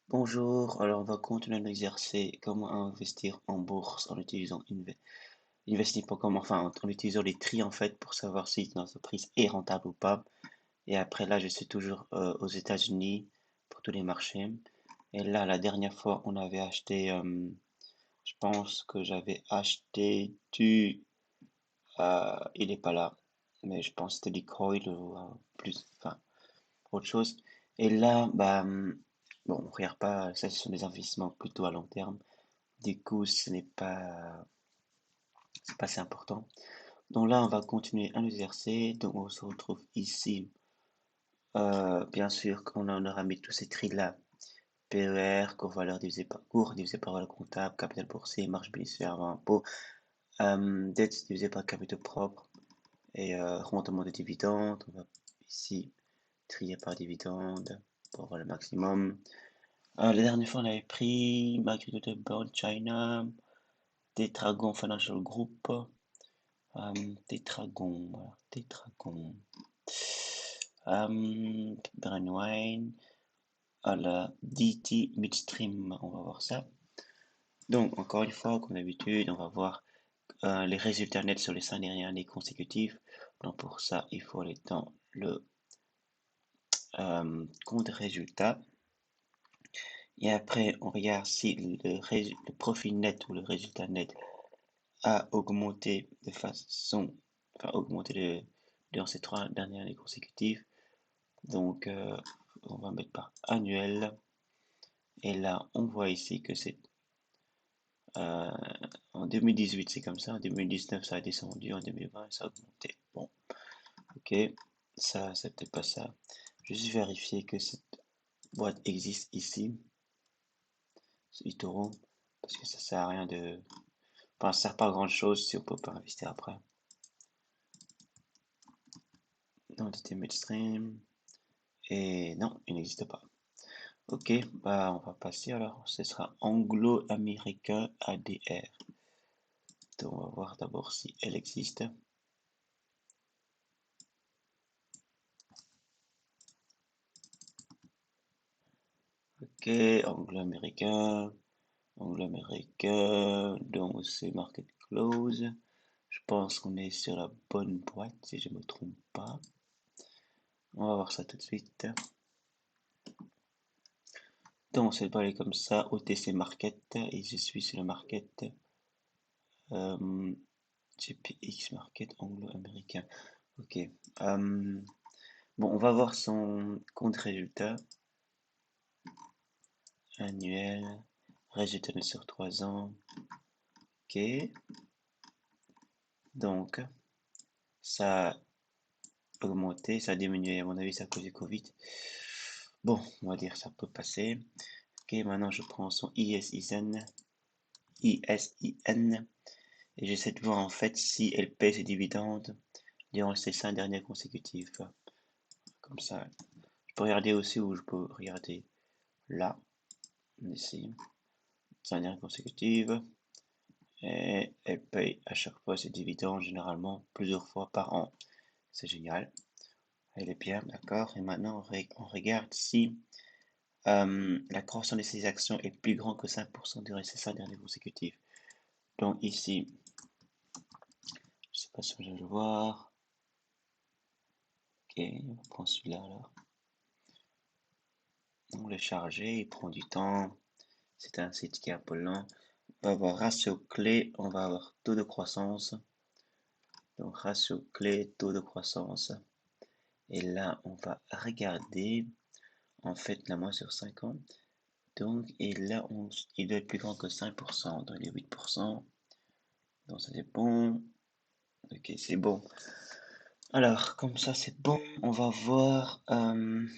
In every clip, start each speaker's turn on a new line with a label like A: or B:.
A: Bonjour, alors on va continuer à exercer comment investir en bourse en utilisant Investi.com, enfin en utilisant les tris en fait pour savoir si une entreprise est rentable ou pas. Et après là, je suis toujours aux États-Unis pour tous les marchés. Et là, la dernière fois, on avait acheté, je pense que j'avais acheté il est pas là, mais je pense que c'était du coil ou plus, enfin autre chose. Et là, bon, on regarde pas, ça ce sont des investissements plutôt à long terme. Du coup, c'est pas si important. Donc là, on va continuer à nous exercer. Donc on se retrouve ici. Bien sûr, qu'on en aura mis tous ces tris-là. PER, cours divisé par valeur comptable, capital boursier, marge bénéficiaire avant impôt, dette divisé par capitaux propres et rendement de dividendes. On va ici trier par dividende pour avoir le maximum. La dernière fois, on avait pris Magnificent Bird China, Tetragon Financial Group, Tetragon, voilà, Tetragon, Brandywine, la DT Midstream, on va voir ça. Donc, encore une fois, comme d'habitude, on va voir les résultats nets sur les 5 dernières années consécutives. Donc, pour ça, il faut aller dans le compte résultat. Et après, on regarde si le profit net ou le résultat net a augmenté de façon, enfin augmenté durant ces 3 dernières années consécutives. Donc, on va mettre par annuel. Et là, on voit ici que c'est euh, en 2018, c'est comme ça. En 2019, ça a descendu. En 2020, ça a augmenté. Bon, ok. Ça, c'est peut-être pas ça. Je vais juste vérifier que cette boîte existe ici, sur eToro, parce que ça sert à rien de. Enfin, ça sert pas à grand chose si on peut pas investir après. Entité midstream. Et non, il n'existe pas. Ok, bah on va passer alors. Ce sera Anglo-Américain ADR. Donc on va voir d'abord si elle existe. Ok, anglo-américain, anglo-américain, donc c'est market close. Je pense qu'on est sur la bonne boîte si je me trompe pas. On va voir ça tout de suite. Donc cette boîte est comme ça, OTC Market, et je suis sur le market GPX Market anglo-américain. Ok. Bon, on va voir son compte résultat annuel, résultat sur 3 ans. Ok. Donc, ça a augmenté, ça a diminué. À mon avis, c'est à cause du Covid. Bon, on va dire ça peut passer. Ok, maintenant je prends son ISIN et j'essaie de voir en fait si elle paie ses dividendes durant ces 5 dernières consécutives. Comme ça, je peux regarder aussi où je peux regarder là, ici, 5 dernières consécutives. Et elle paye à chaque fois ses dividendes, généralement plusieurs fois par an. C'est génial. Elle est bien, d'accord. Et maintenant, on regarde si la croissance de ses actions est plus grande que 5% durant ces 5 derniers consécutifs. Donc ici, je sais pas si je vais le voir. Ok, on prend celui-là alors. On le charger, il prend du temps. C'est un site qui est un peu lent. On va avoir ratio clé, on va avoir taux de croissance. Donc ratio clé, taux de croissance. Et là, on va regarder, en fait, la moins sur 50. Donc, et là, il doit être plus grand que 5%, donc il est 8%. Donc ça c'est bon. Ok, c'est bon. Alors, comme ça c'est bon, on va voir. Alors,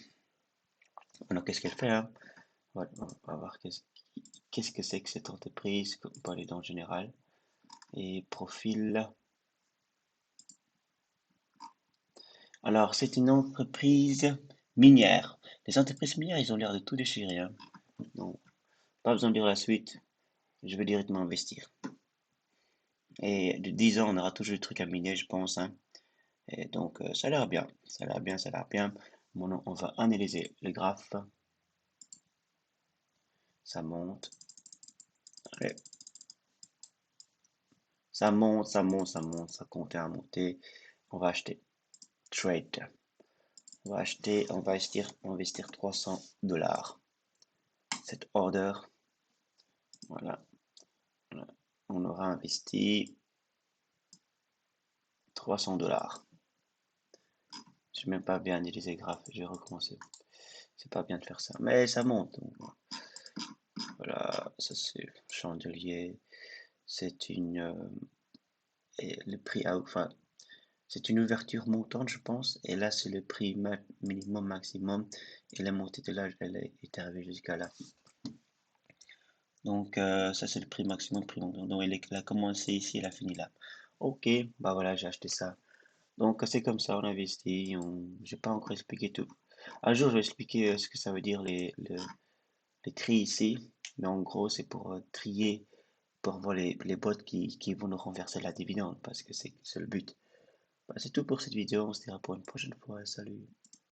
A: qu'est-ce qu'elle fait, hein? On va voir qu'est-ce que c'est que cette entreprise, on peut aller dans le général. Et profil. Alors, c'est une entreprise minière. Les entreprises minières, ils ont l'air de tout déchirer, hein. Donc, pas besoin de lire la suite. Je vais directement investir. Et de 10 ans, on aura toujours des trucs à miner, je pense, hein. Et donc, ça a l'air bien. Ça a l'air bien, ça a l'air bien. Maintenant, on va analyser le graphe. ça monte, allez, ça monte, ça monte, ça monte, ça continue à monter. On va acheter, trade. On va acheter, on va investir $300. Cette order, voilà, voilà. On aura investi $300. Je n'ai même pas bien analysé les graphes, je vais recommencer. C'est pas bien de faire ça, mais ça monte. Donc, voilà, ça c'est le chandelier. C'est une et le prix enfin c'est une ouverture montante, je pense. Et là c'est le prix minimum maximum et la montée de là elle est arrivée jusqu'à là. Donc ça c'est le prix maximum, prix montant. Donc elle a commencé ici, elle a fini là. Ok, bah voilà, j'ai acheté ça. Donc c'est comme ça, on investit. J'ai pas encore expliqué tout. Un jour je vais expliquer ce que ça veut dire les tri ici. Mais en gros c'est pour trier, pour voir les bots qui vont nous renverser la dividende parce que c'est le but. Bah, c'est tout pour cette vidéo, on se dira pour une prochaine fois. Salut.